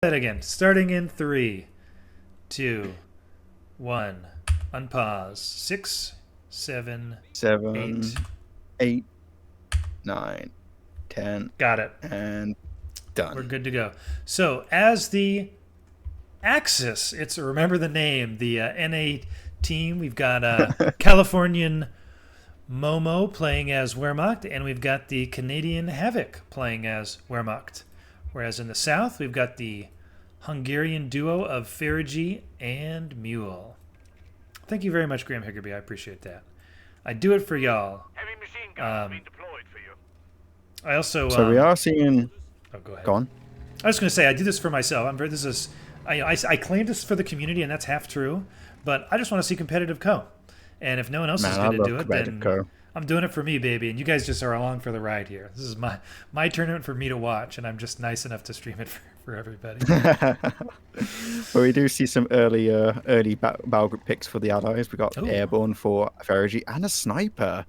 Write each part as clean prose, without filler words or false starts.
That again. Starting in 3, 2, 1. Unpause. 6, 7, 7, 8. 8, 9, 10. Got it. And done. We're good to go. So as the Axis, it's remember the name, the NA team. We've got Californian Momo playing as Wehrmacht, and we've got the Canadian Havoc playing as Wehrmacht. Whereas in the south, we've got the Hungarian duo of Ferigi and Mule. Thank you very much, Graham Higgerby. I appreciate that. I do it for y'all. Heavy machine guns being deployed for you. I also. So we are seeing. Oh, go ahead. Go on. I was going to say I do this for myself. I claim this for the community, and that's half true. But I just want to see competitive co. And if no one else is going to do it, then I'm doing it for me, baby. And you guys just are along for the ride here. This is my tournament for me to watch, and I'm just nice enough to stream it for everybody. But we do see some early battle group picks for the allies. We got Airborne for Ferigi and a sniper.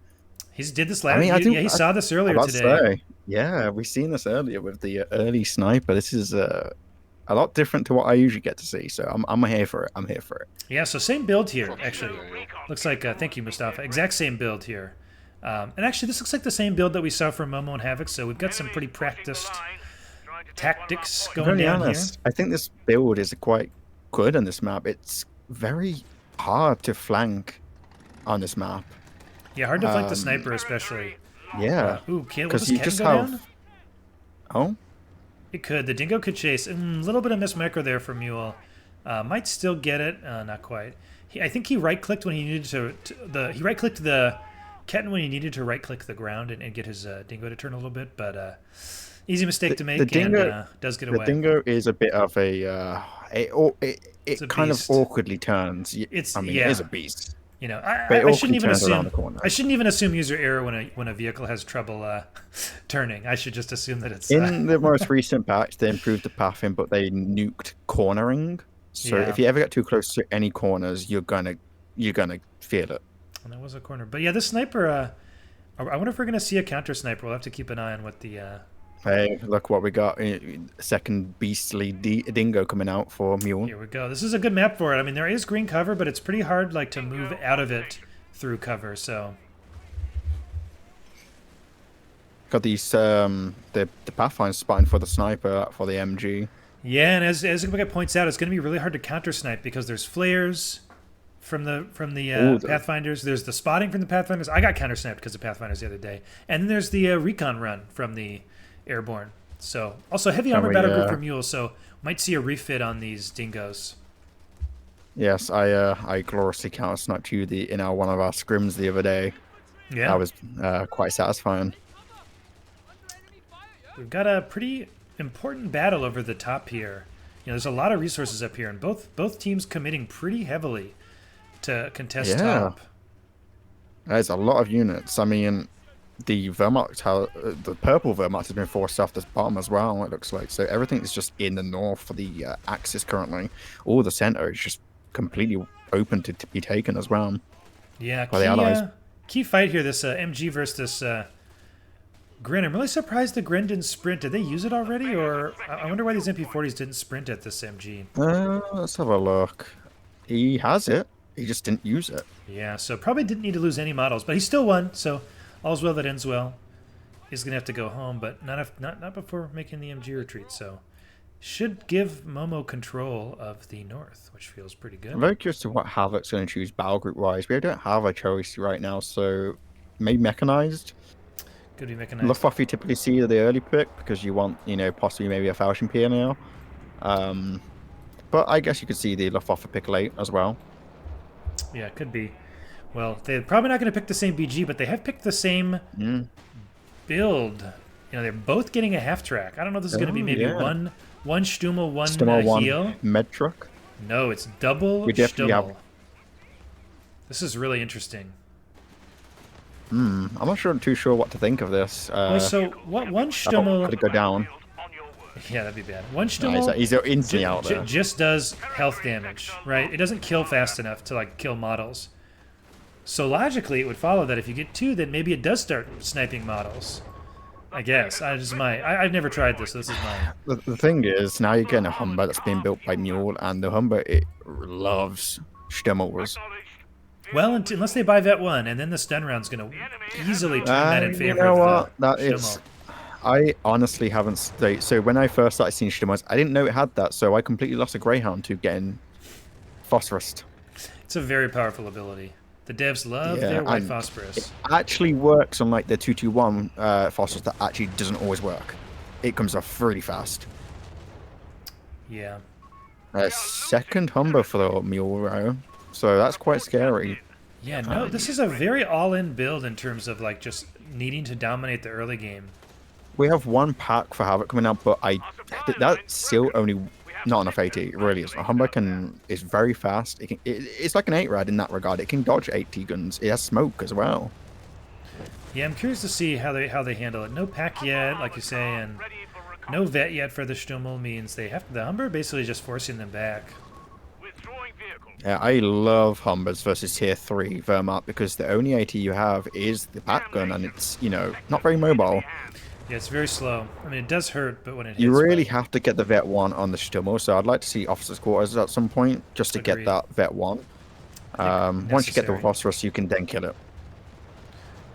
He did this last. He saw this earlier today. Yeah, we've seen this earlier with the early sniper. This is a lot different to what I usually get to see. So I'm here for it. I'm here for it. Yeah. So same build here, actually. Looks like. Thank you, Mustafa. Exact same build here. And actually, this looks like the same build that we saw from Momo and Havoc. So we've got some pretty practiced tactics going down here. I think this build is quite good on this map. It's very hard to flank on this map. Yeah, hard to flank the sniper, especially. Yeah. Because you just have. Down? Oh. It could. The Dingo could chase. A little bit of miss micro there from Mule. Might still get it. Not quite. I think he right-clicked when he needed to. He right-clicked the Ketten when he needed to right-click the ground and get his Dingo to turn a little bit, but easy mistake to make. The Dingo and, does get away. The Dingo is a bit of a. It kind of awkwardly turns. It is a beast. You know, I shouldn't even assume. I shouldn't even assume user error when a vehicle has trouble turning. I should just assume that it's. In the most recent patch, they improved the pathing, but they nuked cornering. So if you ever get too close to any corners, you're gonna feel it. And that was a corner, but yeah, this sniper. I wonder if we're gonna see a counter sniper. We'll have to keep an eye on what the. Hey, look what we got! Second beastly Dingo coming out for Mule. Here we go. This is a good map for it. I mean, there is green cover, but it's pretty hard, like, to move out of it through cover. So. Got these the Pathfinder spotting for the sniper for the MG. Yeah, and as Guy points out, it's going to be really hard to counter snipe because there's flares from the Pathfinders. There's the spotting from the Pathfinders. I got counter sniped because of Pathfinders the other day, and then there's the recon run from the Airborne. So also heavy armor battle group for Mule, so might see a refit on these Dingoes. Yes, I gloriously counter sniped you in one of our scrims the other day. Yeah, that was quite satisfying. We've got a pretty important battle over the top here. You know, there's a lot of resources up here, and both teams committing pretty heavily to contest top. There's a lot of units. I mean, the Wehrmacht, the purple Wehrmacht has been forced off this bottom as well, it looks like. So everything is just in the north for the Axis currently. All the center is just completely open to be taken as well. Yeah, by the Allies. Key fight here, this MG versus this Grin. I'm really surprised the Grin didn't sprint. Did they use it already? Or I wonder why these MP40s didn't sprint at this MG. Let's have a look. He has it. He just didn't use it. Yeah, so probably didn't need to lose any models, but he still won. So all's well that ends well. He's gonna have to go home, but not before making the MG retreat. So should give Momo control of the north, which feels pretty good. I'm very curious to what Havoc's going to choose battle group wise. We don't have a choice right now, so maybe mechanized. Could be mechanized. Luftwaffe you typically see the early pick because you want, possibly maybe a Falchion PNL. But I guess you could see the Luftwaffe pick late as well. Yeah, it could be. Well, they're probably not going to pick the same BG, but they have picked the same build. They're both getting a half track. I don't know if this is going to be maybe one Stummel, one heal. Med truck? No, it's double Stummel. This is really interesting. I'm not too sure what to think of this. So one Stummel could it go down? Yeah, that'd be bad. One Stummel he's instantly out there. Just does health damage, right? It doesn't kill fast enough to kill models. So logically, it would follow that if you get two, then maybe it does start sniping models. I guess. I've never tried this, so this is mine. The thing is, now you're getting a Humber that's being built by Mule, and the Humber, it loves Stimmels. Well, unless they buy Vet 1, and then the stun round's going to easily turn that in favor You know of what? the That is... Stimmel. I honestly haven't... So when I first started seeing Stimmels, I didn't know it had that, so I completely lost a Greyhound to getting Phosphorus. It's a very powerful ability. The devs love their white phosphorus. It actually works on like the 221 Phosphorus that actually doesn't always work. It comes off really fast. Yeah. Second Humber for the Mule, so that's quite scary. Yeah, no, this is a very all-in build in terms of like just needing to dominate the early game. We have one pack for Havoc coming out, but that's still only not enough AT. It really is. A Humber is very fast. It's like an 8-rad in that regard. It can dodge AT guns. It has smoke as well. Yeah, I'm curious to see how they handle it. No pack yet, like you say, and no vet yet for the Stummel means the Humber basically just forcing them back. Yeah, I love Humbers versus tier 3 Wehrmacht because the only AT you have is the pack gun, and it's, not very mobile. Yeah, it's very slow. I mean, it does hurt, but when it hits... You really have to get the Vet 1 on the Stummel, so I'd like to see Officer's Quarters at some point, just to get that Vet 1. Once you get the Phosphorus, you can then kill it.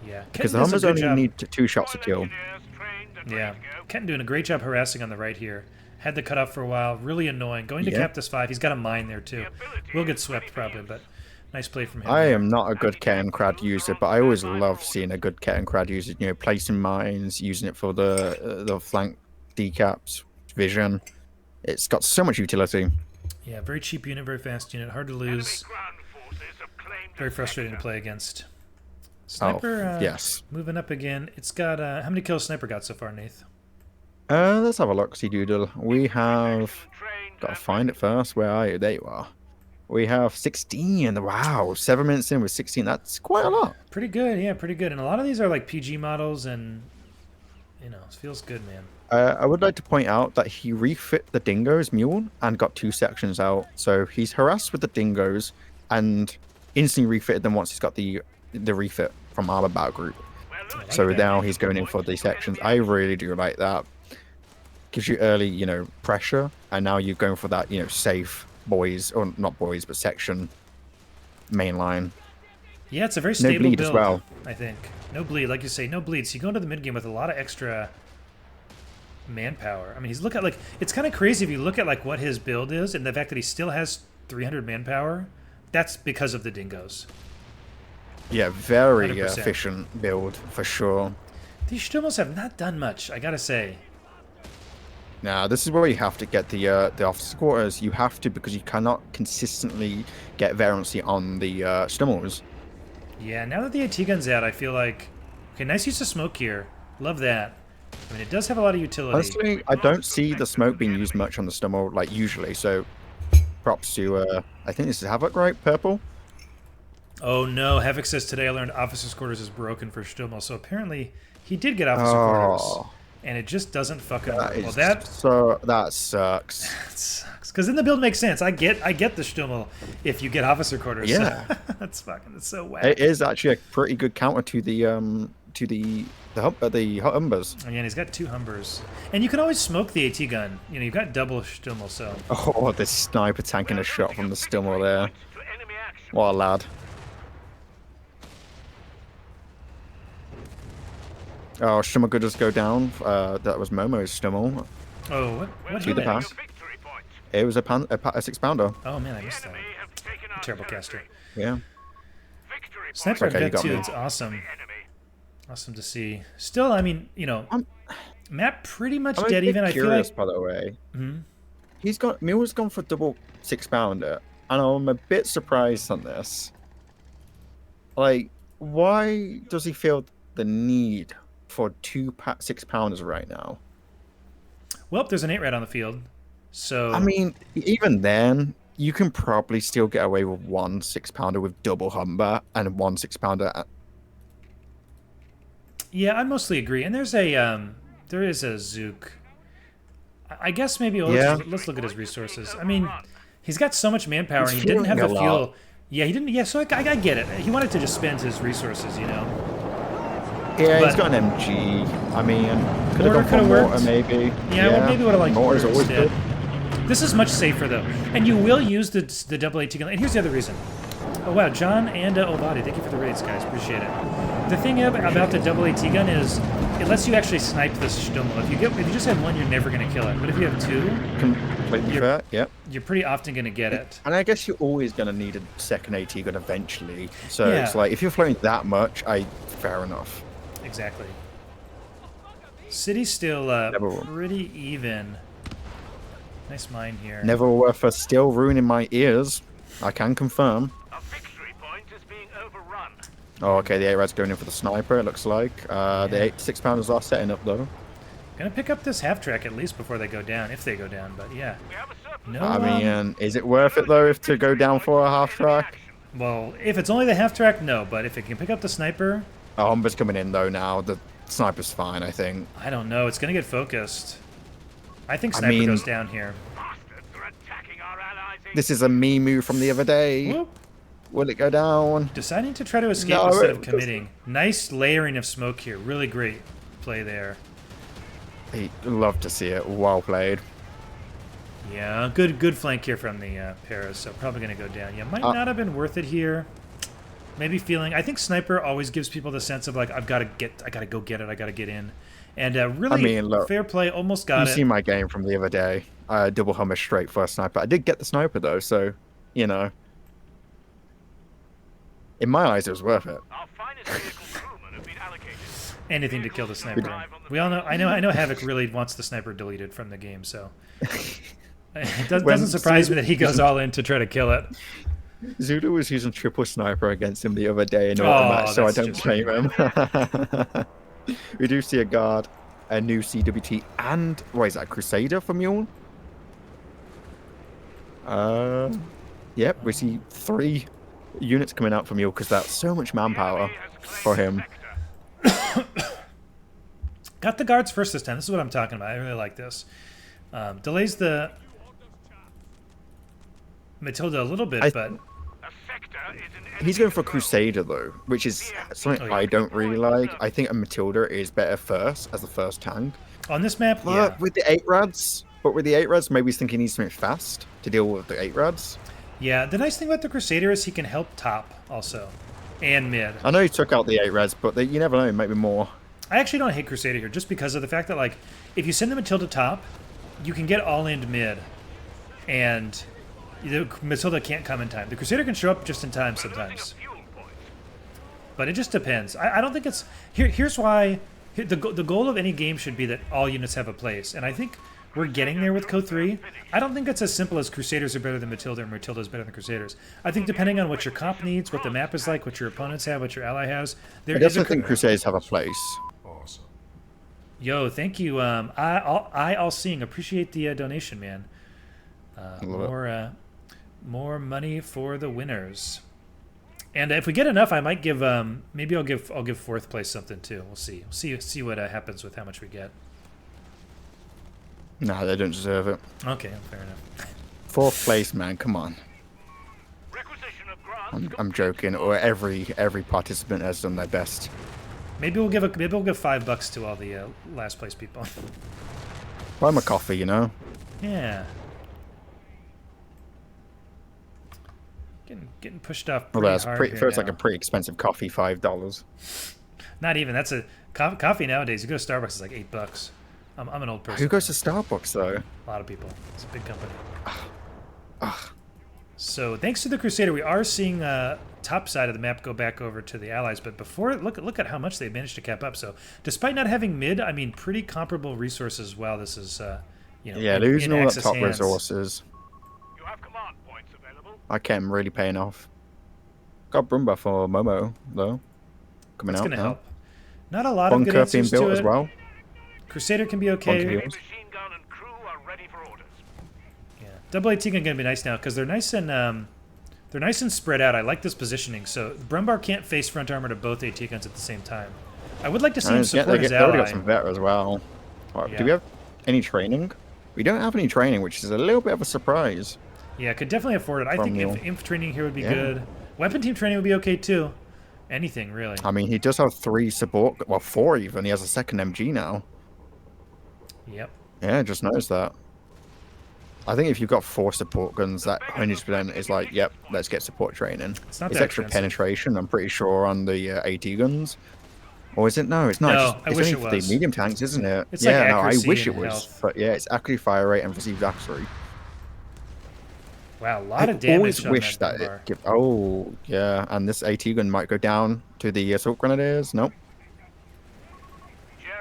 Yeah. Because the Humbers only need 2 shots to kill. Yeah. Kenton doing a great job harassing on the right here. Had the cutoff for a while. Really annoying. Going to Captus 5. He's got a mine there, too. Will get swept, probably, but nice play from him. I am not a good Ket and Crad user, but I always love seeing a good Ket and Crad user, placing mines, using it for the flank decaps, vision. It's got so much utility. Yeah, very cheap unit, very fast unit. Hard to lose. Very frustrating to play against. Sniper, yes. Moving up again. It's got, how many kills Sniper got so far, Nath? Let's have a look, see Doodle. We have... Got to find it first. Where are you? There you are. We have 16. Wow, 7 minutes in with 16. That's quite a lot. Pretty good, yeah, pretty good. And a lot of these are like PG models, and it feels good, man. I would like to point out that he refit the Dingo's Mule and got 2 sections out. So he's harassed with the Dingoes and instantly refitted them once he's got the refit from Armor Battle Group. So now he's going in for the sections. I really do like that. Gives you early, pressure, and now you're going for that, safe boys, or not boys, but section mainline. Yeah, it's a very stable no bleed build, as well. I think. No bleed, like you say, no bleed. So you go into the mid game with a lot of extra manpower. I mean, it's kind of crazy if you look at like what his build is, and the fact that he still has 300 manpower. That's because of the Dingoes. Yeah, very 100%. Efficient build for sure. These Stummels have not done much, I gotta say. Now, this is where you have to get the officer quarters. You have to, because you cannot consistently get variancy on the Stummels. Yeah, now that the AT gun's out, I feel like... Okay, nice use of smoke here. Love that. I mean, it does have a lot of utility. Honestly, I don't see the smoke being used much on the Stummel, like, usually. So, props to, I think this is Havoc, right? Purple? Oh, no. Havoc says, today I learned officer's quarters is broken for Stummel. So apparently, he did get officer quarters. And it just doesn't fucking work. Well, that sucks. That sucks. Because then the build makes sense. I get the Stummel if you get officer quarters. Yeah, that's so whack. It is actually a pretty good counter to the Humbers. And he's got 2 Humbers, and you can always smoke the AT gun. You've got double Stummel. So. Oh, the sniper tanking a shot from the Stummel there. What a lad. Oh, Stummel could just go down. That was Momo's Stummel. Oh, what to the pass. It was a 6-pounder. Oh man, I missed that. Terrible caster. Yeah. Sniper vet 2, it's awesome. Awesome to see. Still, I mean, map pretty much dead even. I feel like. By the way, Mule's gone for double 6-pounder, and I'm a bit surprised on this. Like, why does he feel the need for 2 6-pounders right now? Well, there's an 8-rad on the field, so... I mean, even then, you can probably still get away with 1 6-pounder with double Humber and 1 6-pounder. Yeah, I mostly agree. And there is a Zook. I guess maybe let's look at his resources. I mean, he's got so much manpower, and he didn't have the fuel. Yeah, he didn't. Yeah, so I get it. He wanted to just spend his resources, Yeah, he's But got an MG. I mean, could have mortar gone for could have mortar worked. maybe. Yeah, well, maybe would have liked mortar's mortar always instead. good. This is much safer though, and you will use the double AT gun. And here's the other reason. Oh wow, John and Obadi, thank you for the raids, guys. Appreciate it. The thing about the double AT gun is it lets you actually snipe the Stummel. If you just have one, you're never gonna kill it. But if you have two, Completely fair. Yep. you're pretty often gonna get it. And I guess you're always going to need a second AT gun eventually. So Yeah. it's like, if you're floating that much, fair enough. Exactly. City's still Never will. pretty even. Nice mine here. Never worth a still ruining my ears. I can confirm. A victory point is being overrun. Oh, okay, the 8-rad's going in for the sniper, it looks like. The 6-pounders are setting up, though. Gonna pick up this half track at least before they go down, if they go down. But yeah, We have a surplus. no. I mean, is it worth it, though, if to go down for a half-track? Well, if it's only the half track, no. But if it can pick up the sniper, Oh, Humber's coming in, though, now. The sniper's fine, I think. I don't know. It's gonna get focused. I think I sniper mean- goes down here. Bastards are attacking our allies. This is a me move from the other day. Whoop. Will it go down? Deciding to try to escape No, instead it of committing. Nice layering of smoke here. Really great play there. I'd love to see it. Well played. Yeah, good flank here from the Paris. So probably gonna go down. Yeah, might not have been worth it here. Maybe feeling. I think sniper always gives people the sense of like I gotta go get it. I gotta get in. And really, I mean, look, fair play. Almost got You it. see my game from the other day. Double Hummer straight for a sniper. I did get the sniper, though, so, you know. In my eyes, it was worth it. Our finest vehicle crewmen have been allocated. Anything to kill the sniper. We all know. I know. Havoc really wants the sniper deleted from the game, so it doesn't surprise me that he goes all in to try to kill it. Zulu was using triple sniper against him the other day in Oh, auto match, so I that's don't just blame him. We do see a guard, a new CWT, and what is that, Crusader for Mule? Yep, we see 3 units coming out from Mule because that's so much manpower for him. Got the guards first this time. This is what I'm talking about. I really like this. Delays the Matilda a little bit, but A sector is an He's going for Crusader, though, which is something yeah. I don't really like. I think a Matilda is better first as the first tank. on this map, But yeah. with the 8-rads, maybe he's thinking he needs something fast to deal with the 8-rads. Yeah, the nice thing about the Crusader is he can help top also, and mid. I know he took out the 8-rads, but you never know, maybe more. I actually don't hate Crusader here just because of the fact that, like, if you send the Matilda top, you can get all in mid, and the Matilda can't come in time. The Crusader can show up just in time sometimes, fuel point. but it just depends. I don't think it's... Here's why... The goal of any game should be that all units have a place, and I think we're getting there with Code 3. I don't think it's as simple as Crusaders are better than Matilda and Matilda is better than Crusaders. I think depending on what your comp needs, what the map is like, what your opponents have, what your ally has, there I is a... definitely think Crusaders have a place. Yo, thank you. I all seeing. Appreciate the donation, man. Love it. More money for the winners. And if we get enough, I might give. Maybe I'll give 4th place something too. We'll see. See what happens with how much we get. Nah, they don't deserve it. Okay, fair enough. 4th place, man, come on. Requisition of grants. I'm joking. Or every participant has done their best. Maybe we'll give $5 to all the last place people. Buy them a coffee, you know. Yeah. Getting pushed off Well, pretty that's hard pretty. here Feels like now. a pretty expensive coffee, $5. Not even. That's a coffee nowadays. You go to Starbucks, it's like $8. I'm an old person. Who goes to Starbucks though? A lot of people. It's a big company. Ugh. So thanks to the Crusader, we are seeing top side of the map go back over to the Allies. But before, look at how much they managed to cap up. So despite not having mid, I mean, pretty comparable resources. While this is, Yeah, losing all that Axis top hands. resources. You have command points available. I can't really paying off. Got Brumba for Momo though. Coming It's out going to now. help. Not a lot of good Bunker being answers built to as it. well. Crusader can be Bunker okay. built. Machine gun and crew are ready for orders. Yeah, double AT gun gonna be nice now because they're nice and spread out. I like this positioning. So Brumbar can't face front armor to both AT guns at the same time. I would like to see him support his They already got ally. some vet as well. Wow, Yeah. Do we have any training? We don't have any training, which is a little bit of a surprise. Yeah, could definitely afford it. I From think Mule. inf training here would be Yeah. good. Weapon team training would be okay too. anything really. I mean, he does have 3 support, well, 4 even. He has a second MG now. Yep. Yeah, just noticed that. I think if you've got 4 support guns, that 100% is like, yep, let's get support training. It's not It's that extra expensive. penetration, I'm pretty sure, on the AT guns. Or is it? No, it's not. No, I it's wish only it for was. the medium tanks, isn't it? It's like yeah, no, I accuracy wish it and was. health. But yeah, it's accuracy, fire rate, and received accuracy. Wow, a lot of I damage always on wish that that bar. it give. Oh, yeah, and this AT gun might go down to the assault grenadiers. Nope.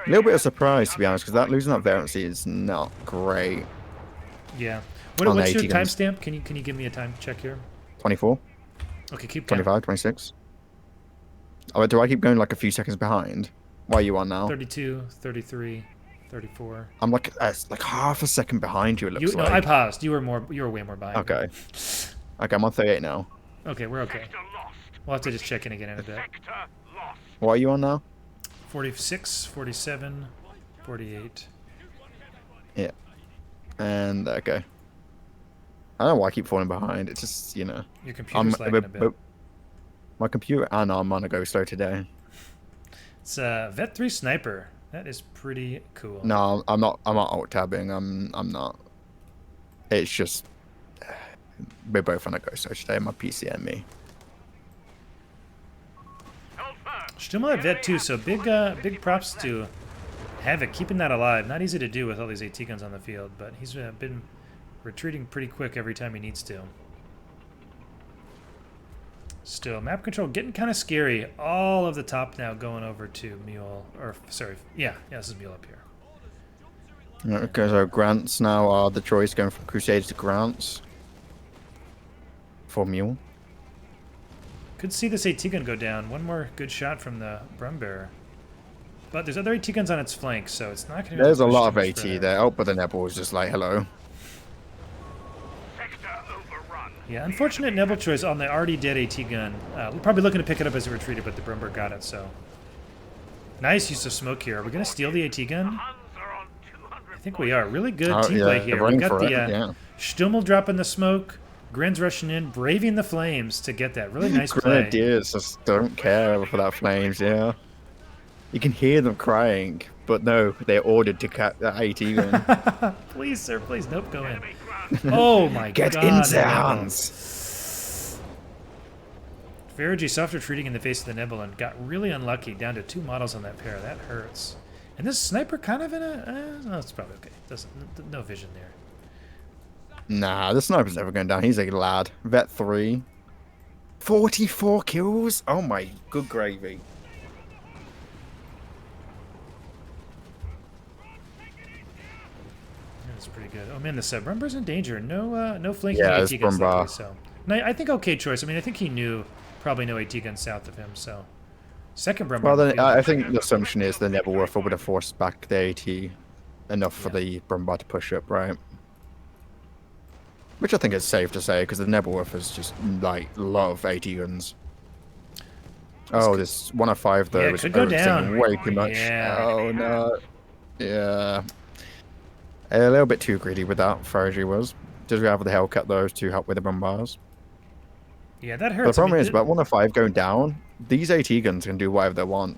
A little bit of surprise, to be honest, because that losing that variancy is not great. Yeah. On What's your 80 guns. timestamp? Can you give me a time check here? 24, Okay, keep going. 25, 26. Oh, do I keep going like a few seconds behind? Why are you on now? 32, 33, 34. I'm like half a second behind you. It looks No, like. I paused. You were way more behind. Okay. Okay, I'm on 38 now. Okay, we're okay. Sector lost. We'll have to just check in again in a bit. Sector lost. What are you on now? 46, 47, 48. Yeah. And okay. I don't know why I keep falling behind. It's just, you know. Your computer's lagging a bit. My computer. I know I'm on a go slow today. It's Vet 3 Sniper. That is pretty cool. No, I'm not. I'm not alt tabbing. I'm not. It's just we're both on a go slow today. My PC and me. Hold firm. Still at Vet 2, so big props to Havoc keeping that alive. Not easy to do with all these AT guns on the field, but he's been retreating pretty quick every time he needs to. Still, map control getting kind of scary. All of the top now going over to Mule, or sorry, yeah, this is Mule up here. Okay, so grants now are the choice going from Crusades to grants for Mule. Could see this AT gun go down. One more good shot from the Brumbearer. But there's other AT guns on its flank, so it's not going to. There's a lot of AT there. Oh, but the Nebel is just like, hello. Sector overrun. Yeah, unfortunate Nebel choice on the already dead AT gun. We're probably looking to pick it up as it retreated, but the Brumber got it, so. Nice use of smoke here. Are we going to steal the AT gun? Huns are on 200 I think we are. Really good Oh, team yeah, play they're here. We running got for the it, yeah. Stummel dropping the smoke, Gren's rushing in, braving the flames to get that. Really nice play. Grenadiers just don't care for that flames, yeah. You can hear them crying, but no, they're ordered to cut that AT gun. Please, sir, please. Nope, go in. enemy ground. Oh my Get god. in that their Nebel. hands. Farage soft retreating in the face of the Nebel and got really unlucky, down to 2 models on that pair. That hurts. And this sniper kind of in a... no, it's probably okay. No vision there. Nah, the sniper's never going down. He's a lad. Vet 3. 44 kills? Oh my good gravy. That's pretty good. Oh man, the Brumber's in danger. No flanking Yeah, AT it's guns Brumber. lately, so. And I think okay choice. I mean, I think he knew probably no AT guns south of him, so. Second Brumber. Well, on the then field. I think the assumption is the Nebelwerfer would have forced back the AT enough for the Brumbar to push up, right? Which I think is safe to say, because the Nebelwerfers just, like, love AT guns. Oh, this 105 though Yeah, it was could go overextending down. way too much. Yeah. Oh no. Yeah. A little bit too greedy with that, Farage was. Does we have the Hellcat though to help with the bombars? Yeah, that But hurts. the problem I mean, is, about 105 going down, these AT guns can do whatever they want.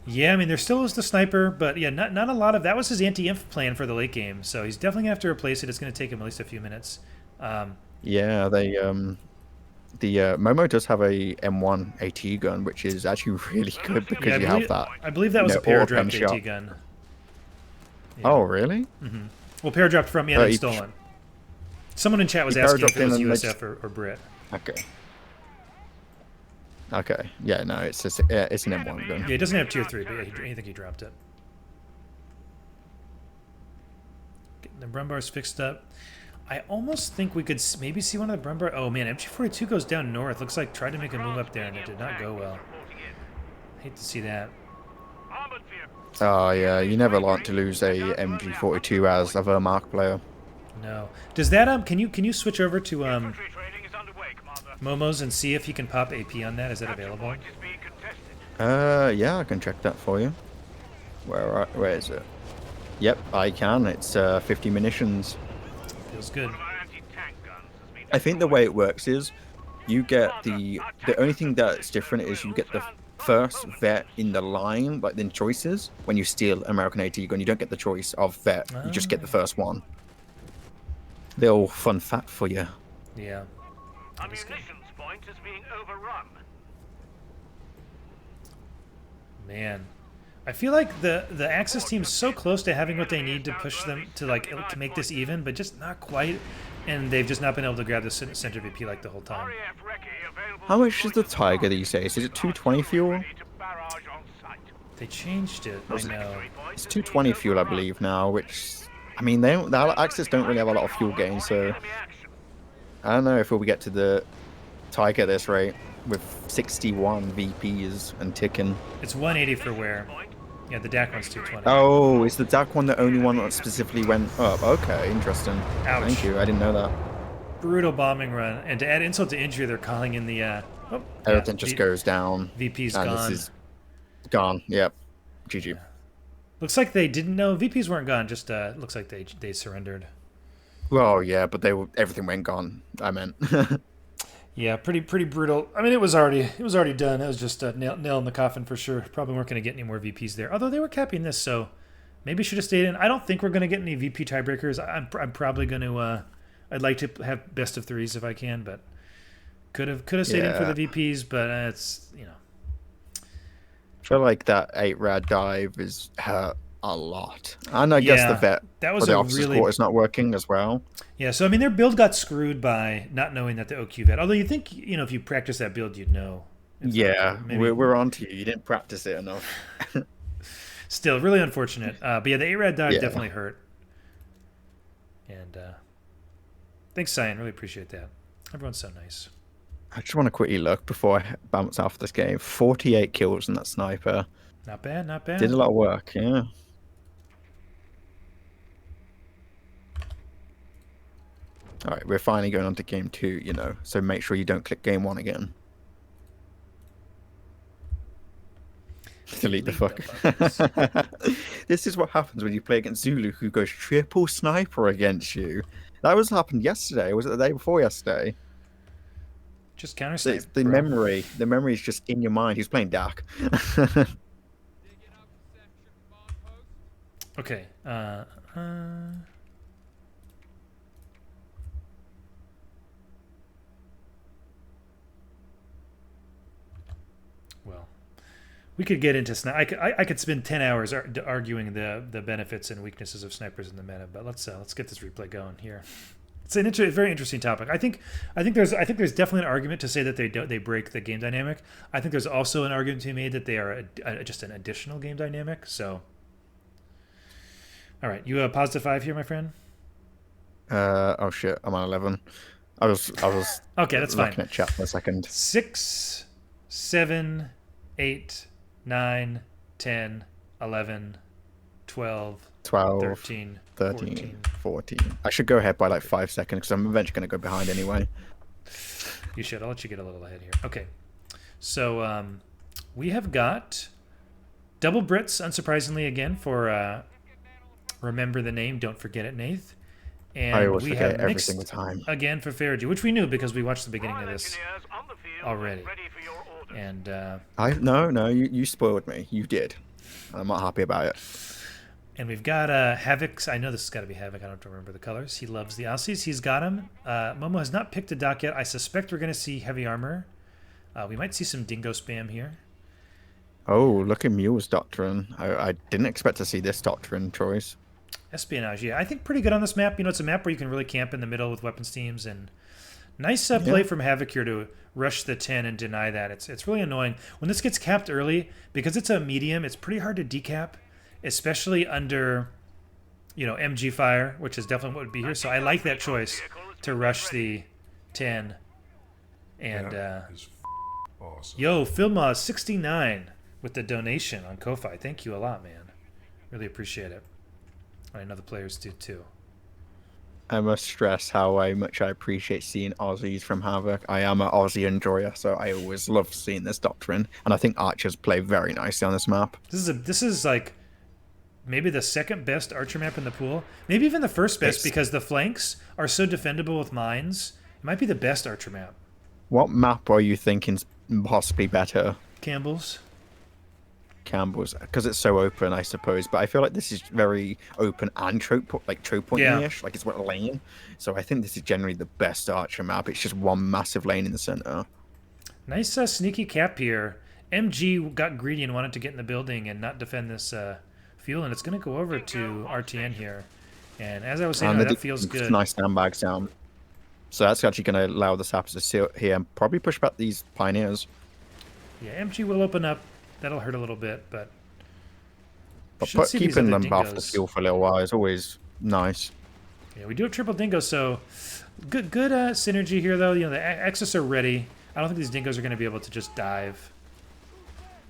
Yeah, I mean, there still is the sniper, but yeah, not a lot of... That was his anti-inf plan for the late game, so he's definitely going to have to replace it. It's going to take him at least a few minutes. Yeah, they the Momo does have a M1 AT gun, which is actually really good because Yeah, you have that. I believe that was you a know, auto paradropped gun AT gun. Yeah. Oh, really? Well, paradropped from, yeah, Oh, then he- stolen. Someone in chat was he asking if paradropped it was in and they USF or Brit. Okay. Okay. Yeah, no, it's just it's an M1 gun. Yeah, he doesn't have tier 3, but yeah, I think he dropped it. Getting the Brumbars fixed up. I almost think we could maybe see one of the Brumbar. Oh man, MG42 goes down north. Looks like tried to make a move up there and it did not go well. Hate to see that. Armored vehicle. Oh yeah, you never like to lose a MG42 as a Wehrmacht player. No. Does that can you switch over to Infantry training is underway, Commander. Momos and see if you can pop AP on that? Is that available? Point is being contested. Yeah, I can check that for you. Where is it? Yep, I can. It's 50 munitions. Feels good. One of our anti-tank guns has been I think the way it works is you get the only thing that's different is you get the first vet in the line, like in choices, when you steal American AT gun. You don't get the choice of vet. You just get the first one. Little fun fact for you. Yeah. Our munitions point is being overrun. Man, I feel like the Axis team's so close to having what they need to push them to to make this even, but just not quite. And they've just not been able to grab the center VP like the whole time. How much is the Tiger these days? Is it 220 fuel? They changed it. I know. It's 220 fuel, I believe now. Which, I mean, the Axis don't really have a lot of fuel gain, so I don't know if we'll get to the Tiger at this rate with 61 VPs and ticking. It's 180 for wear. Yeah, the DAC one's 220. Oh, is the DAC one the only one that specifically went up? Okay, interesting. Ouch. Thank you. I didn't know that. Brutal bombing run, and to add insult to injury, they're calling in the. Everything just goes down. VP's and gone. This is gone. Yep. GG. Yeah. Looks like they didn't know VPs weren't gone. Just looks like they surrendered. Well, yeah, but everything went gone. I meant. Yeah, pretty brutal. I mean, it was already done. It was just a nail in the coffin for sure. Probably weren't going to get any more VPs there. Although they were capping this, so maybe should have stayed in. I don't think we're going to get any VP tiebreakers. I'm probably going to. I'd like to have best of threes if I can, but could have stayed in for the VPs. But it's I feel like that 8 rad dive is hurt a lot, and I guess the vet that was for the officer's quarters not working as well. Yeah, so I mean, their build got screwed by not knowing that the OQ vet. Although you think, if you practice that build, you'd know. Yeah, we're on to you. You didn't practice it enough. Still, really unfortunate. But yeah, the A-Rad dive definitely hurt. And thanks, Cyan. Really appreciate that. Everyone's so nice. I just want to quickly look before I bounce off this game. 48 kills in that sniper. Not bad, not bad. Did a lot of work, yeah. All right, we're finally going on to game 2, so make sure you don't click game 1 again. Delete the fuck. This is what happens when you play against Zulu, who goes triple sniper against you. That was happened yesterday. Was it the day before yesterday? Just counter snipe. The memory is just in your mind. He's playing Dak. Okay. Well, we could get into snipe. I could spend 10 hours arguing the benefits and weaknesses of snipers in the meta, but let's get this replay going here. It's a very interesting topic. I think there's definitely an argument to say that they break the game dynamic. I think there's also an argument to be made that they are just an additional game dynamic. So, all right, you positive 5 here, my friend. Oh shit, I'm on 11. I was okay. That's fine. Looking at chat for a second. 6, 7, 8, 9, 10, 11, 12, 13, 14. I should go ahead by like 5 seconds because I'm eventually going to go behind anyway. You should. I'll let you get a little ahead here. Okay. So we have got double Brits, unsurprisingly, again, for remember the name, don't forget it, Nath. And I always we forget have every mixed single time. Again for Farragy, which we knew because we watched the beginning of this already. And No, you spoiled me. You did. I'm not happy about it. And we've got Havoc's. I know this has got to be Havoc. I don't have to remember the colors. He loves the Aussies. He's got him. Momo has not picked a dock yet. I suspect we're going to see heavy armor. We might see some dingo spam here. Oh, look at Mule's Doctrine. I didn't expect to see this Doctrine choice. Espionage, yeah. I think pretty good on this map. It's a map where you can really camp in the middle with weapons teams. And nice play from Havoc here to rush the 10 and deny that. It's really annoying. When this gets capped early, because it's a medium, it's pretty hard to decap. Especially under, MG fire, which is definitely what would be here. So I like that choice to rush the 10. And, awesome. Yo, Philma69 with the donation on Ko-Fi. Thank you a lot, man. Really appreciate it. I know the players do too. I must stress how much I appreciate seeing Aussies from Havoc. I am an Aussie enjoyer, so I always love seeing this Doctrine. And I think Archers play very nicely on this map. This is like maybe the second best Archer map in the pool. Maybe even the first best because the flanks are so defendable with mines. It might be the best Archer map. What map are you thinking's possibly better? Campbell's. Campbell's, because it's so open, I suppose. But I feel like this is very open and choke Yeah. pointy-ish, like it's what a lane. So I think this is generally the best Archer map. It's just one massive lane in the center. Nice sneaky cap here. MG got greedy and wanted to get in the building and not defend this fuel, and it's going to go over to RtN here. And as I was saying, And that feels good. Nice sandbags down. So that's actually going to allow the sappers to sit here and probably push back these pioneers. Yeah, MG will open up. That'll hurt a little bit, but Keeping them off the fuel for a little while is always nice. Yeah, we do have triple dingoes, so good synergy here, though. You know, the Exus are ready. I don't think these dingoes are going to be able to just dive.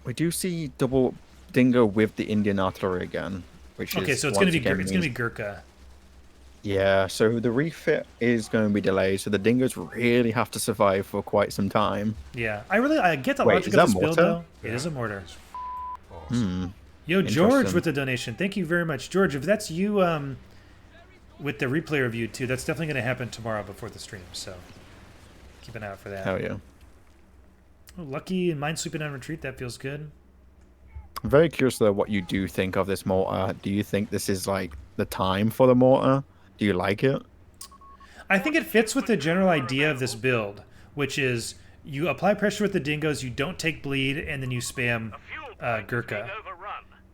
We do see double dingo with the Indian artillery again, which okay, is so it's going to be Gurkha. Yeah, so the refit is going to be delayed, so the dingoes really have to survive for quite some time. Yeah, I get the logic of this build, though. It is a mortar. Hmm. Yo, George with the donation. Thank you very much. George, if that's you with the replay review, too, that's definitely going to happen tomorrow before the stream, so keep an eye out for that. Hell yeah. Oh, Lucky and Minesweeping on retreat, that feels good. I'm very curious, though, what you do think of this mortar. Do you think this is, like, the time for the mortar? Do you like it? I think it fits with the general idea of this build, which is you apply pressure with the dingoes, you don't take bleed, and then you spam Gurkha.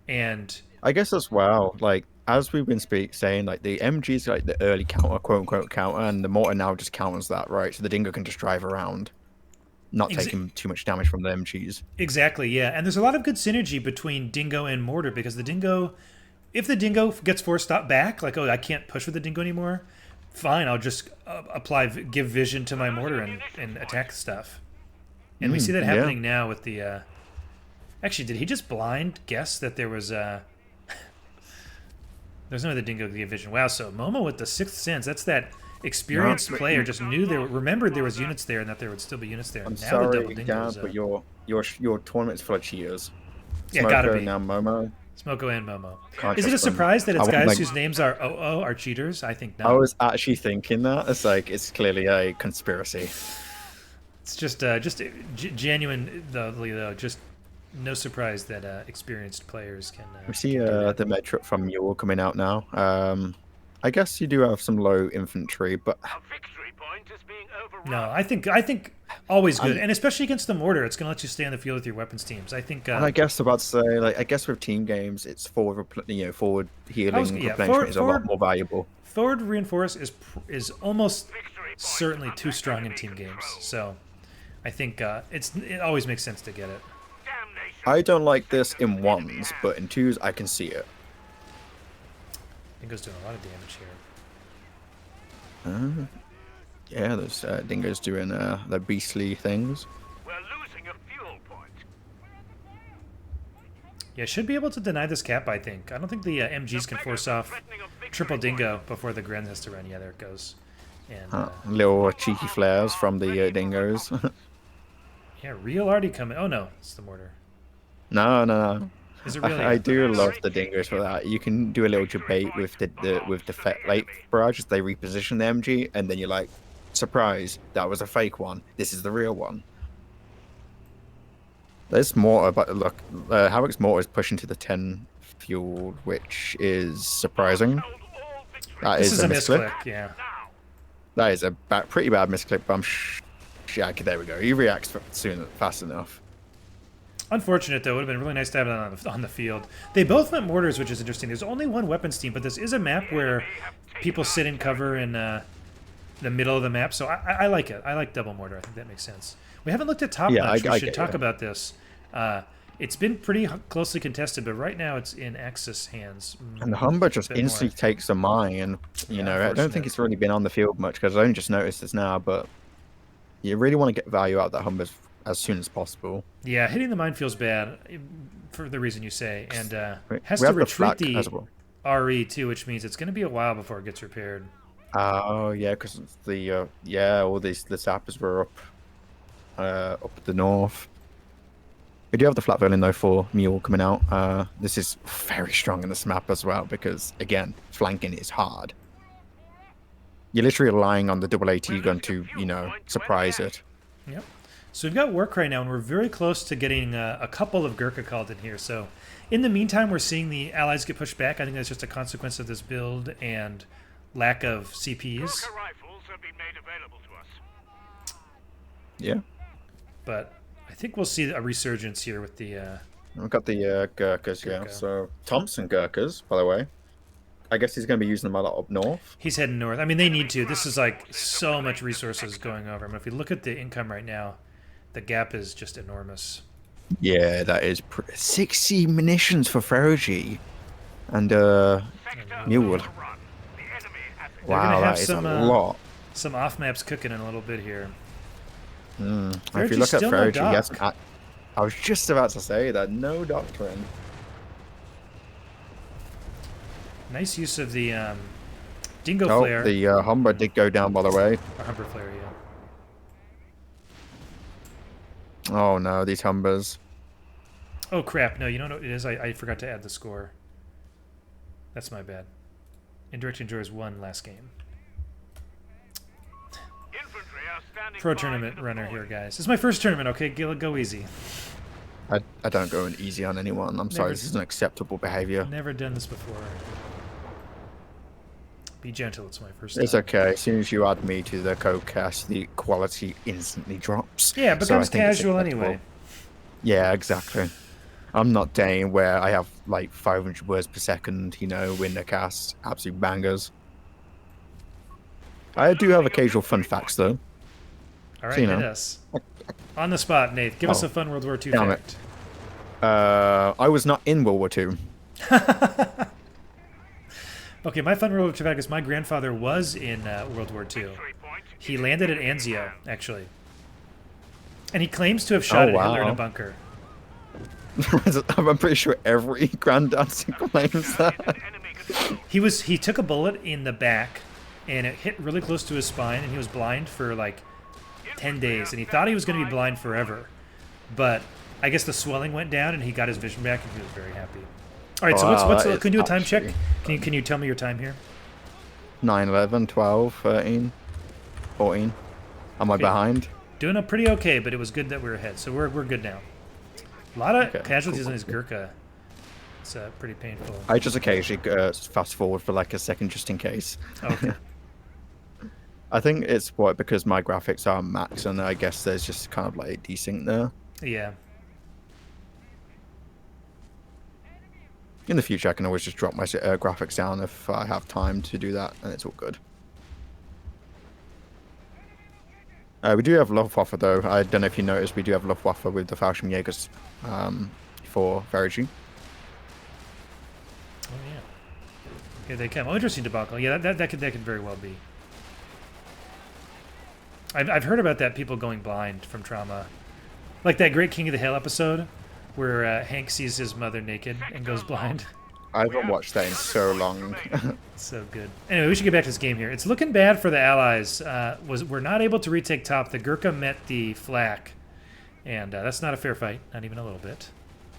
And I guess as well, like, as we've been saying, like, the MG is like the early counter, quote-unquote counter, and the mortar now just counters that, right? So the dingo can just drive around, not taking too much damage from the MGs. Exactly, yeah. And there's a lot of good synergy between dingo and mortar, because the dingo... If the dingo gets forced back, like, oh, I can't push with the dingo anymore, fine, I'll just give vision to my mortar and attack stuff. And we see that happening now with the... Actually, did he just blind guess that there was... There's no other dingo to give vision. Wow, so Momo with the Sixth Sense, that's that experienced player, just remembered there was units there and that there would still be units there. I'm now sorry, the double dingoes, but your tournament's full of cheaters. Yeah, gotta be. Now Momo. Smoko and Momo. Can't Is it a trust them. surprise that it's I guys like- whose names are OO are cheaters? I think not. I was actually thinking that. It's like, it's clearly a conspiracy. It's just genuine, though. Just no surprise that experienced players can. We see can do that. the med truck from Mule coming out now. I guess you do have some low infantry, but A victory point is being overrun. No, I think always good, and especially against the mortar, it's going to let you stay on the field with your weapons teams. I think. and I guess about to say, like, I guess with team games, it's forward healing replenishment is a lot more valuable. Forward reinforce is almost certainly too strong in team games, so I think it always makes sense to get it. Damnation. I don't like this in ones, but in twos, I can see it. Dingo's doing a lot of damage here. Yeah, there's dingoes doing their beastly things. We're losing a fuel point. Yeah, should be able to deny this cap, I think. I don't think the MGs can force off triple dingo before the Gren has to run. Yeah, there it goes. And Little cheeky flares from the dingoes. yeah, real already coming. Oh no, it's the mortar. No. Is it really? I do love the dingoes for that. You can do a little debate with the late barrages. They reposition the MG, and then you're like, surprise, that was a fake one. This is the real one. There's mortar, but look, Havoc's mortar is pushing to the 10 fuel, which is surprising. That This is is a misclick. misclick, yeah. That is a pretty bad misclick, but yeah, okay, there we go. He reacts fast enough. Unfortunate, though. It would have been really nice to have it on the field. They both went mortars, which is interesting. There's only one weapons team, but this is a map where people sit in cover in the middle of the map, so I like it. I like double mortar. I think that makes sense. We haven't looked at top much. We should talk about this. It's been pretty closely contested, but right now it's in Axis hands. And the Humber just instantly takes a mine, and you know, I don't think it's really been on the field much because I only just noticed this now. But you really want to get value out of that Humber as soon as possible. Yeah, hitting the mine feels bad for the reason you say, and has we to have retreat the the as well. RE too, which means it's going to be a while before it gets repaired. Oh yeah, because the all the sappers were up at the north. We do have the flat villain though for Mule coming out. This is very strong in this map as well because again, flanking is hard. You're literally relying on the double AT gun to, you know, surprise it. Yep. So we've got work right now, and we're very close to getting a couple of Gurkha called in here. So in the meantime, we're seeing the allies get pushed back. I think that's just a consequence of this build and lack of CPs. Gurkha rifles have been made available to us. Yeah. But I think we'll see a resurgence here with the... We've got the Gurkhas, yeah. Gurkha. So Thompson Gurkhas, by the way. I guess he's going to be using them a lot up north. He's heading north. I mean, they need to. This is like so much resources going over. I mean, if we look at the income right now, the gap is just enormous. Yeah, that is 60 munitions for Ferogy. And Mule. Run. The enemy has They're Wow, gonna have that is some, a lot. Some off maps cooking in a little bit here. If you Ferogy's look at still no Ferogy, he dock. hasn't. I was just about to say that no doctrine. Nice use of the Dingo Oh, Flare. the Humber did go down, by the way. Or Humber Flare, yeah. Oh no, these Humbers. Oh, crap. No, you know what it is? I forgot to add the score. That's my bad. Indirect Enjoyers won last game. infantry are standing Pro by tournament to runner deploy. here, guys. This is my first tournament, okay? Go easy. I don't go in easy on anyone. I'm sorry, Never- this is an acceptable behavior. Never done this before. Be gentle, it's my first time. It's okay. As soon as you add me to the codecast, the quality instantly drops. Yeah, it So I becomes think it's casual acceptable. anyway. Yeah, exactly. I'm not Dane where I have like 500 words per second, you know, in the cast. Absolute bangers. I do have occasional fun facts though. All right, So, you hit know. us. On the spot, Nate. Give us Oh, a fun World War II damn fact. I was not in World War II. Okay, my fun World War II fact is my grandfather was in World War II. Victory point He is landed at in Anzio, hand. actually. And he claims to have shot at Hitler in a wow. bunker. I'm pretty sure every granddad claims that. Enemy control. He took a bullet in the back, and it hit really close to his spine, and he was blind for like 10 days, and he thought he was going to be blind forever. But I guess the swelling went down, and he got his vision back, and he was very happy. All right, so Wow, what's that can you do a is time check? actually- Can you tell me your time here? 9, 11, 12, 13, 14. Am I Okay. behind? Doing a pretty okay, but it was good that we were ahead, so we're good now. A lot of Okay, casualties cool, on his cool. Gurkha. It's pretty painful. I just occasionally fast forward for like a second just in case. Okay. I think it's because my graphics are max and I guess there's just kind of like desync there. Yeah. In the future I can always just drop my graphics down if I have time to do that and it's all good. We do have Luftwaffe though. I don't know if you noticed, we do have Luftwaffe with the Fallschirmjägers for Ferogy. Oh yeah. Here they come. Oh, interesting debacle. Yeah, that could very well be. I've heard about that, people going blind from trauma, like that great King of the Hill episode where Hank sees his mother naked and goes blind. I haven't watched that in so long. So good. Anyway, we should get back to this game here. It's looking bad for the Allies. We're not able to retake top. The Gurkha met the flak, and that's not a fair fight, not even a little bit.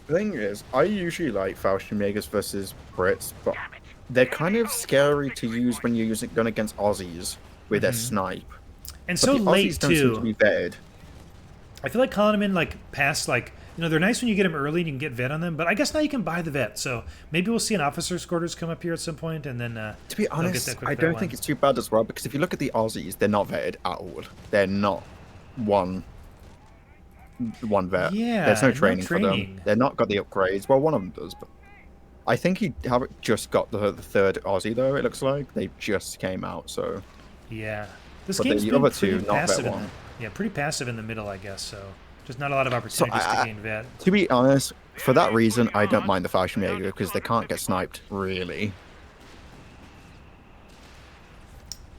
The thing is, I usually like Fallschirmjägers versus Brits, but they're kind of scary to use when you're going against Aussies with their snipe. And But so the late Aussies don't seem to too. be vetted. I feel like calling them in like past they're nice when you get them early and you can get vet on them, but I guess now you can buy the vet. So maybe we'll see an officer's quarters come up here at some point, and then To be they'll get honest, that quick I vet don't one. think it's too bad as well, because if you look at the Aussies, they're not vetted at all. They're not one vet. Yeah, There's no no training for them. training. They're not got the upgrades. Well, one of them does, but I think he haven't just got the third Aussie though. It looks like they just came out. So Yeah, this But game's the been other two, pretty not passive. vet one. Pretty passive in the middle, I guess. So just not a lot of opportunities to gain vet. to be honest, for that reason, I don't mind the Fallschirmjäger because they can't get sniped really.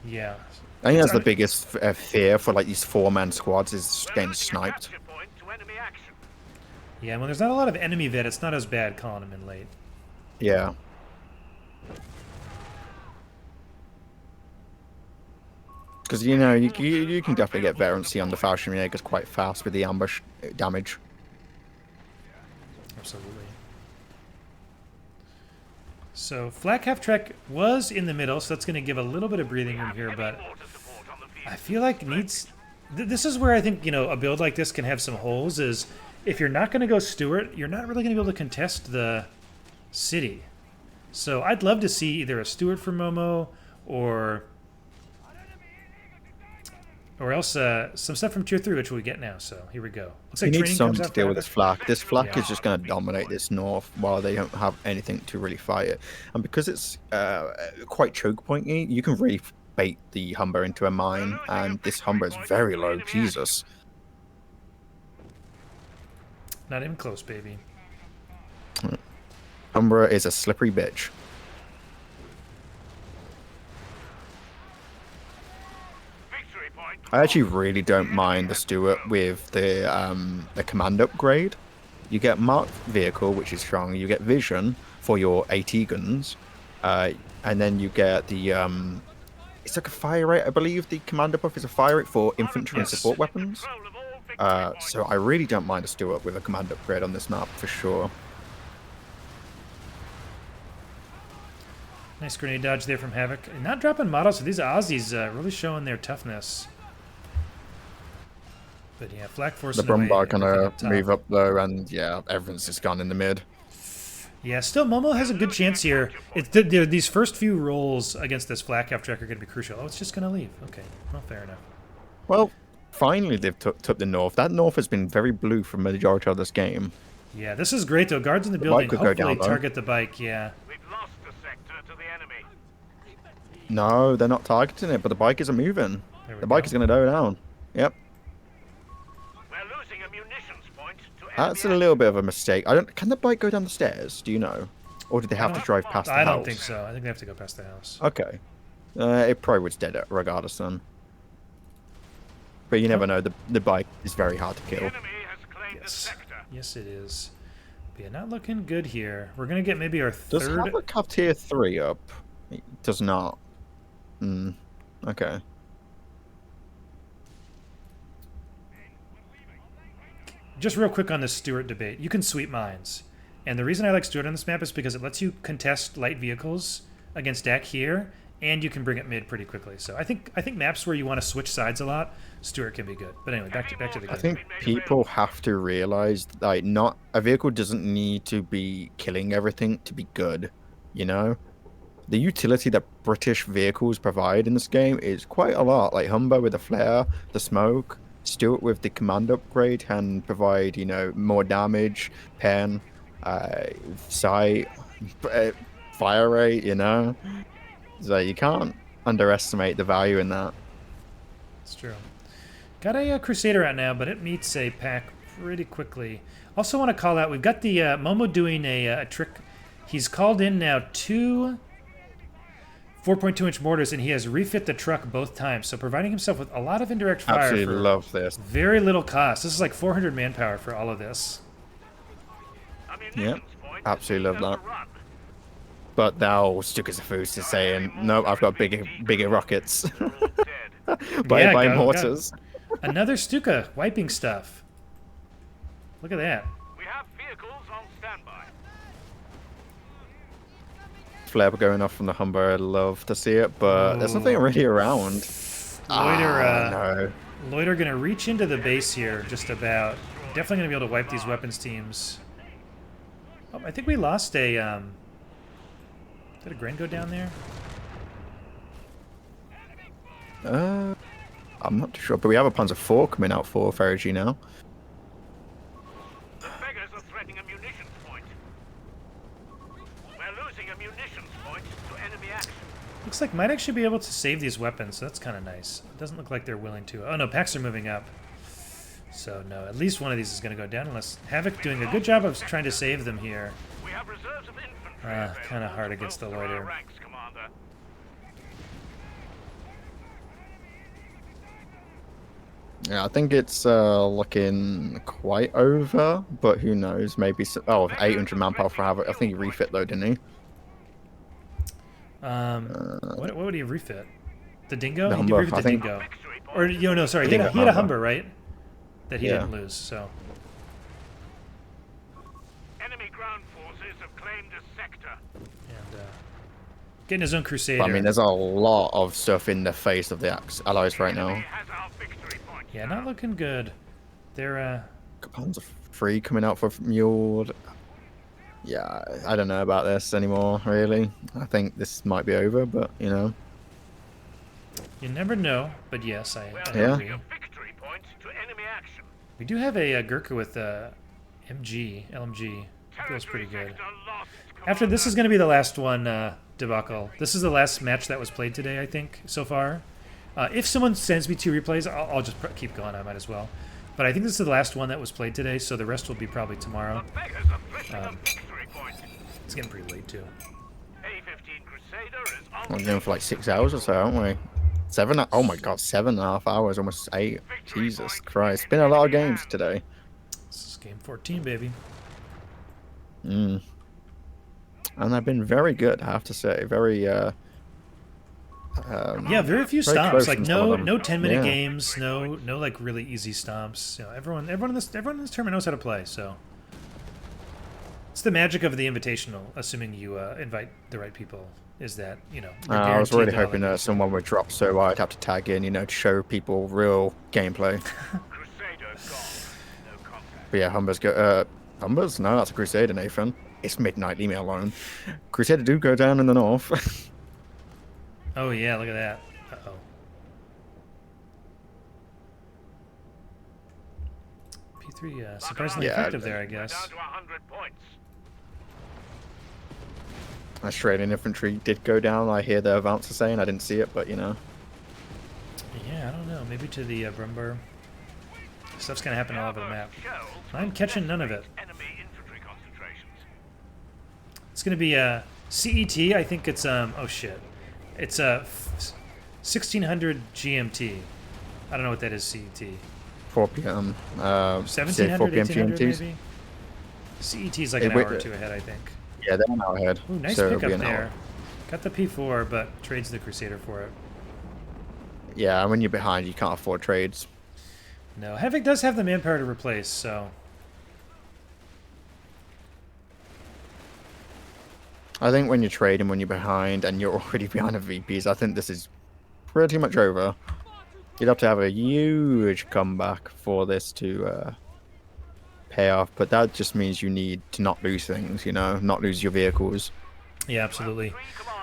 Yeah. I think that's the biggest fear for like these 4-man squads is getting sniped. Capture point to enemy action. Yeah, when there's not a lot of enemy vet, it's not as bad calling them in late. Yeah. Because, you know, you can definitely get variancy on the Fallschirmjägers quite fast with the ambush damage. Absolutely. So Flak Half Trek was in the middle, so that's going to give a little bit of breathing room here, but Mortar support on the field. I feel like This is where I think, a build like this can have some holes. Is if you're not going to go Stuart, you're not really going to be able to contest the city. So I'd love to see either a Stuart for Momo or else some stuff from Tier 3, which we get now. So here we go. Looks You like need training something comes to out deal with forever. this flak. This flak Yeah. is just going to dominate this north while they don't have anything to really fight it. And because it's quite choke pointy, you can really bait the Humber into a mine. And this Humber is very low. Jesus. Not even close, baby. Humber is a slippery bitch. Victory point. I actually really don't mind the Stuart with the command upgrade. You get marked vehicle, which is strong. You get vision for your AT guns, and then you get the it's like a fire rate. I believe the commander buff is a fire rate for infantry and Yes. support weapons. Control of all victory points. So I really don't mind a Stuart with a command upgrade on this map for sure. Nice grenade dodge there from Havoc. Not dropping models, so these Aussies really showing their toughness. But yeah, Flak The forcing away Brumbar gonna everything up top. move up though, and yeah, everyone's just gone in the mid. Yeah, still Momo has a good chance here. These first few rolls against this Flak half track are going to be crucial. Oh, it's just going to leave. Okay, well, fair enough. Well, finally they've took the north. That north has been very blue for the majority of this game. Yeah, this is great though. Guards in the The building. bike could go Hopefully down, though. target the bike. Yeah. We've lost the sector to the enemy. No, they're not targeting it, but the bike isn't moving. There we The bike go. is gonna go down. Yep. We're losing a munitions point to enemy. That's a little bit of a mistake. I don't. Can the bike go down the stairs? Do you know, or do they have to drive past the I house? don't think so. I think they have to go past the house. Okay. It probably was dead regardless then. But you never know. The bike is very hard to The kill. enemy has claimed the Yes. sector. Yes, it is. But yeah, not looking good here. We're going to get maybe our Does third. Havoc have tier 3 up? It does not. Hmm. Okay. Just real quick on this Stuart debate. You can sweep mines. And the reason I like Stuart on this map is because it lets you contest light vehicles against deck here, and you can bring it mid pretty quickly. So I think maps where you want to switch sides a lot, Stuart can be good. But anyway, back to the game. I think people have to realize like not a vehicle doesn't need to be killing everything to be good, you know? The utility that British vehicles provide in this game is quite a lot. Like Humber with the flare, the smoke, Stuart with the command upgrade can provide, you know, more damage, pen, sight, fire rate, you know? So you can't underestimate the value in that. It's true. Got a Crusader out now, but it meets a pack pretty quickly. Also want to call out, we've got the Momo doing a trick. He's called in now 2 4.2-inch mortars, and he has refit the truck both times, so providing himself with a lot of indirect fire Absolutely for love this. very little cost. This is like 400 manpower for all of this. A munitions point absolutely is love that. overrun. But now Stukas Foos is saying, no, I've got bigger rockets. They're all dead. by Yeah, by go- mortars. Another Stuka wiping stuff. Look at that. We have vehicles on standby. Flare going off from the Humber, I'd love to see it, but there's nothing really around. Loiter, No. Loiter gonna reach into the base here, just about. Definitely gonna be able to wipe these weapons teams. Oh, I think we lost a. Did a Gren go down there? I'm not too sure, but we have a Panzer IV coming out for Ferrigy now. The beggars are threatening a munitions point. We're losing a munitions point to enemy action. Looks like might actually be able to save these weapons, so that's kind of nice. It doesn't look like they're willing to. Oh no, packs are moving up. So no, at least one of these is going to go down, unless Havoc doing a good job of trying to save them here. We have reserves of infantry. Kind of available hard to against the bolster our Loiter. ranks, Commander. Yeah, I think it's looking quite over, but who knows? Maybe. 800 manpower for Havoc. I think he refit though, didn't he? What would he refit? The Dingo? The He did Humber, refit I the think. Dingo. Victory point. Or, no, sorry. I He think had a a Humber, Humber. right? That he Yeah. didn't lose, so. Enemy ground forces have claimed a sector. And getting his own Crusader. But, I mean, there's a lot of stuff in the face of the Allies right Enemy now. has our victory point. Yeah, not looking good. They're Panzer free coming out for Mule. Yeah, I don't know about this anymore, really. I think this might be over, but, you know. you never know, but yes, I Yeah. agree. A victory point to enemy action. We do have a Gurkha with LMG. Feels pretty good. Sector lost, After this is going to be the last one, Debacle. This is the last match that was played today, I think, so far. If someone sends me 2 replays, I'll just keep going. I might as well. But I think this is the last one that was played today, so the rest will be probably tomorrow. Beggars are pushing a victory point. It's getting pretty late, too. A-15 Crusader is on We're going for like 6 hours or so, aren't we? 7? Oh my god, 7.5 hours, almost 8. Jesus Christ. It's been a lot of games today. This is game 14, baby. And they've been very good, I have to say. Very, Yeah, very few very stomps. close Like in some of no them. 10-minute Yeah. games. No like really easy stomps. You know, everyone in this tournament knows how to play. So it's the magic of the invitational. Assuming you invite the right people, is that you're I was guaranteed really to have hoping a that good someone would drop so I'd have to tag in, to show people real gameplay. Crusader gone. No contact. But yeah, Humbers go. Humbers? No, that's a Crusader, Nathan. It's midnight, leave me alone. Crusader do go down in the north. Oh yeah, look at that. Uh-oh. P3 surprisingly Yeah, effective there, I We're guess. down to 100 points. Australian infantry did go down. I hear the advancer saying. I didn't see it, but Yeah, I don't know. Maybe to the Brumbar. Stuff's gonna happen all over the map. Shells I'm catching none of it. enemy infantry concentrations. It's gonna be CET. I think it's oh shit, it's 1600 GMT. I don't know what that is. CET. 4 p.m. 1700, 4 p.m. 1800 GMTs. maybe. CET is like Hey, an wait, hour or two ahead, I think. Yeah, they're an hour ahead. Ooh, nice so it'll be pickup an hour. there. Got the P4, but trades the Crusader for it. Yeah, when you're behind, you can't afford trades. No, Havoc does have the manpower to replace, so I think when you're trading, when you're behind, and you're already behind the VPs, I think this is pretty much over. You'd have to have a huge comeback for this to pay off, but that just means you need to not lose things, not lose your vehicles. yeah, absolutely.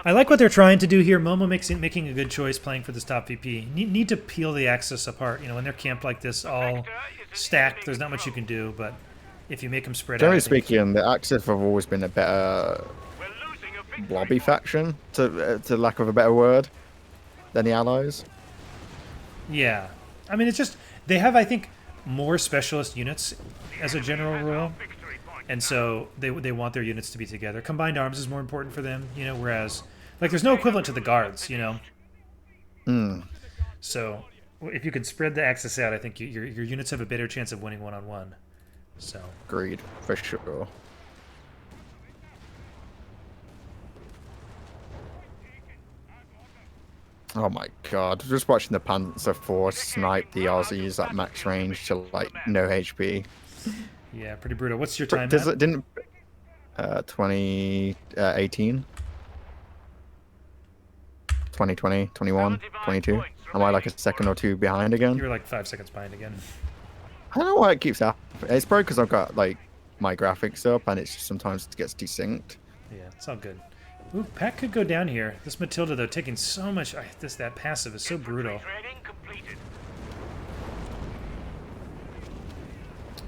I like what they're trying to do here. Momo making a good choice playing for this top VP. Need to peel the Axis apart. When they're camped like this, all stacked, there's not much you can do, but if you make them spread out... Generally I think- speaking, the Axis have always been a better We're losing a victory blobby point. faction, to lack of a better word, than the Allies. Yeah. I mean, it's just... They have, I think, more specialist units as a general rule. Victory point. And so they want their units to be together. Combined arms is more important for them, whereas like there's no equivalent to the guards, So if you can spread the Axis out, I think your units have a better chance of winning one-on-one. So Agreed, for sure. Oh my god, just watching the Panzer IV snipe the Aussies at max range to no HP. yeah, pretty brutal. What's your time? Does Matt? it didn't 2018 2020 21 22? Am I like a second or two behind again? You were like 5 seconds behind again. I don't know why it keeps happening. It's probably because I've got my graphics up and it's just sometimes it gets desynced. Yeah, it's all good. Ooh, Pack could go down here. This Matilda though taking so much. That passive is so brutal. Training completed.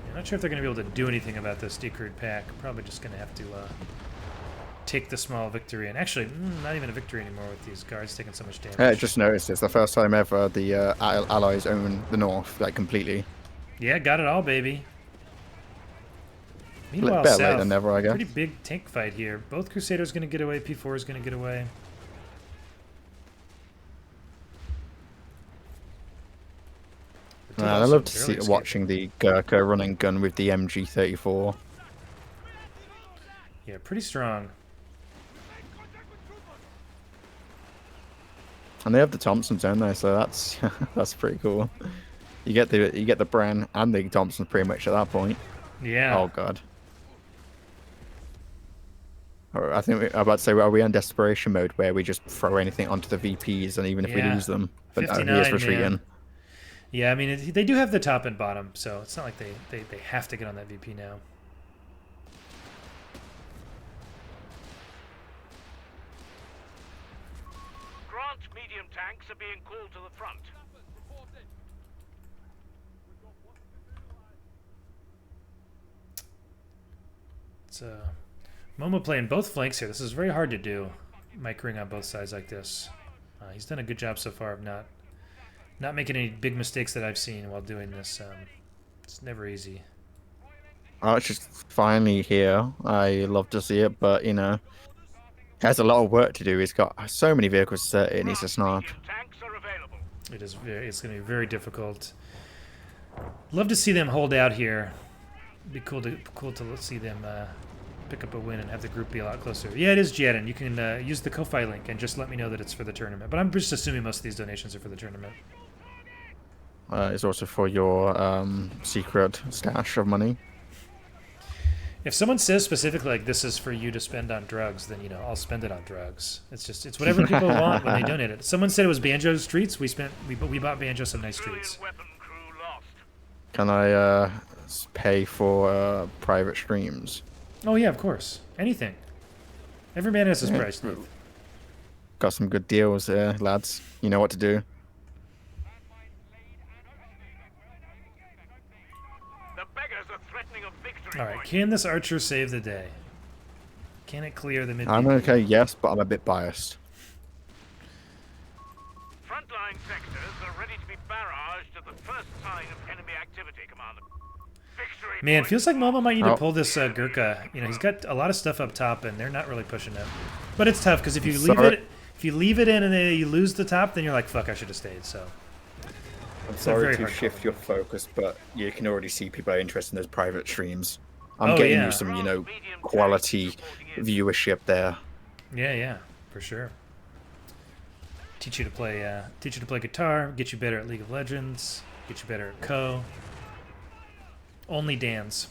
I'm not sure if they're going to be able to do anything about this decrewed Pack. Probably just going to have to take the small victory. And actually, not even a victory anymore with these guards taking so much damage. I just noticed it's the first time ever the Allies own the North completely. Yeah, got it all, baby. Better Meanwhile, late South, than never, I guess. pretty big tank fight here. Both Crusaders going to get away. P4 is going to get away. I love to see watching the Gurkha running gun with the MG34. Yeah, pretty strong. And they have the Thompsons, don't they? So that's that's pretty cool. You get the Bren and the Thompsons pretty much at that point. Yeah. Oh god. I think I'm about to say, are we on desperation mode where we just throw anything onto the VPs and even if we Yeah. lose them? But no, he 59, is retreating. man. Yeah, I mean, they do have the top and bottom, so it's not like they have to get on that VP now. Grant medium tanks are being called to the front. It's Momo playing both flanks here. This is very hard to do, microing on both sides like this. He's done a good job so far of not making any big mistakes that I've seen while doing this. It's never easy. Archer's finally here. I love to see it, but you know, he has a lot of work to do. He's got so many vehicles to set. It needs to snipe. Medium tanks are available. It's going to be very difficult. Love to see them hold out here. It'd be cool to see them pick up a win and have the group be a lot closer. Yeah, it is Jadden. You can use the Ko-Fi link and just let me know that it's for the tournament. But I'm just assuming most of these donations are for the tournament. It's also for your secret stash of money. If someone says specifically like this is for you to spend on drugs, then I'll spend it on drugs. It's whatever people want when they donate it. Someone said it was Banjo Streets. We bought Banjo some nice treats. Weapon crew lost. Can I pay for private streams? Oh yeah, of course. Anything. Every man has his price. Steve. Got some good deals there, lads. You know what to do. The beggars are threatening a victory All right, point. can this archer save the day? Can it clear the mid? I'm okay, yes, but I'm a bit biased. Frontline sectors are ready to be barraged at the first sign of enemy activity, Commander. Victory Man, point. feels like Momo might need to Oh. pull this Gurkha. He's got a lot of stuff up top, and they're not really pushing it. But it's tough because if you leave it in and then you lose the top, then you're like, fuck, I should have stayed. So I'm very sorry to hard shift call. your focus, but you can already see people are interested in those private streams. I'm Oh, getting yeah. you some, quality viewership there. yeah, for sure. Teach you to play guitar, get you better at League of Legends, get you better at Co. Only dance.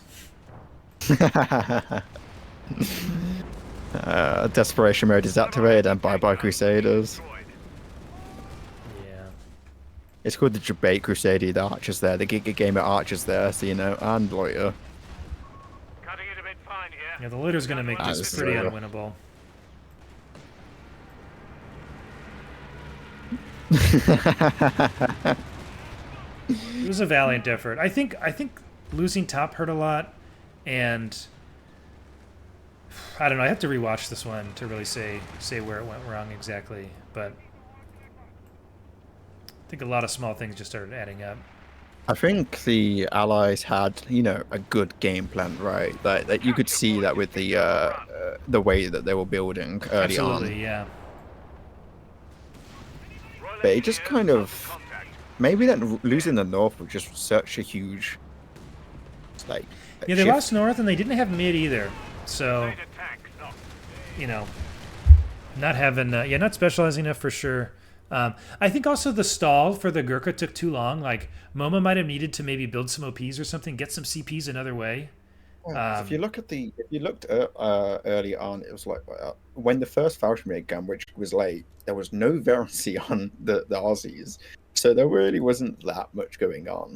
Desperation mode is activated and bye-bye Crusaders. Yeah. It's called the Debate Crusader, the Archers there, the Giga Gamer Archers there, so and Loiter. Cutting it a bit fine here. Yeah, the Loiter's gonna make This this is pretty over. unwinnable. It was a valiant effort. I think losing top hurt a lot, and I don't know. I have to rewatch this one to really say where it went wrong exactly. But I think a lot of small things just started adding up. I think the Allies had, a good game plan, right? That you could see that with the way that they were building early Absolutely, on. yeah. But it just kind of, maybe that losing the North was just such a huge, like, Yeah, they shift. lost North, and they didn't have mid either. So, Great attack, not not having, not specializing enough for sure. I think also the stall for the Gurkha took too long. Like, Momo might have needed to maybe build some OPs or something, get some CPs another way. Yeah, 'cause if you looked early on, it was like when the first Falchion began, which was late, there was no variancy on the Aussies, so there really wasn't that much going on.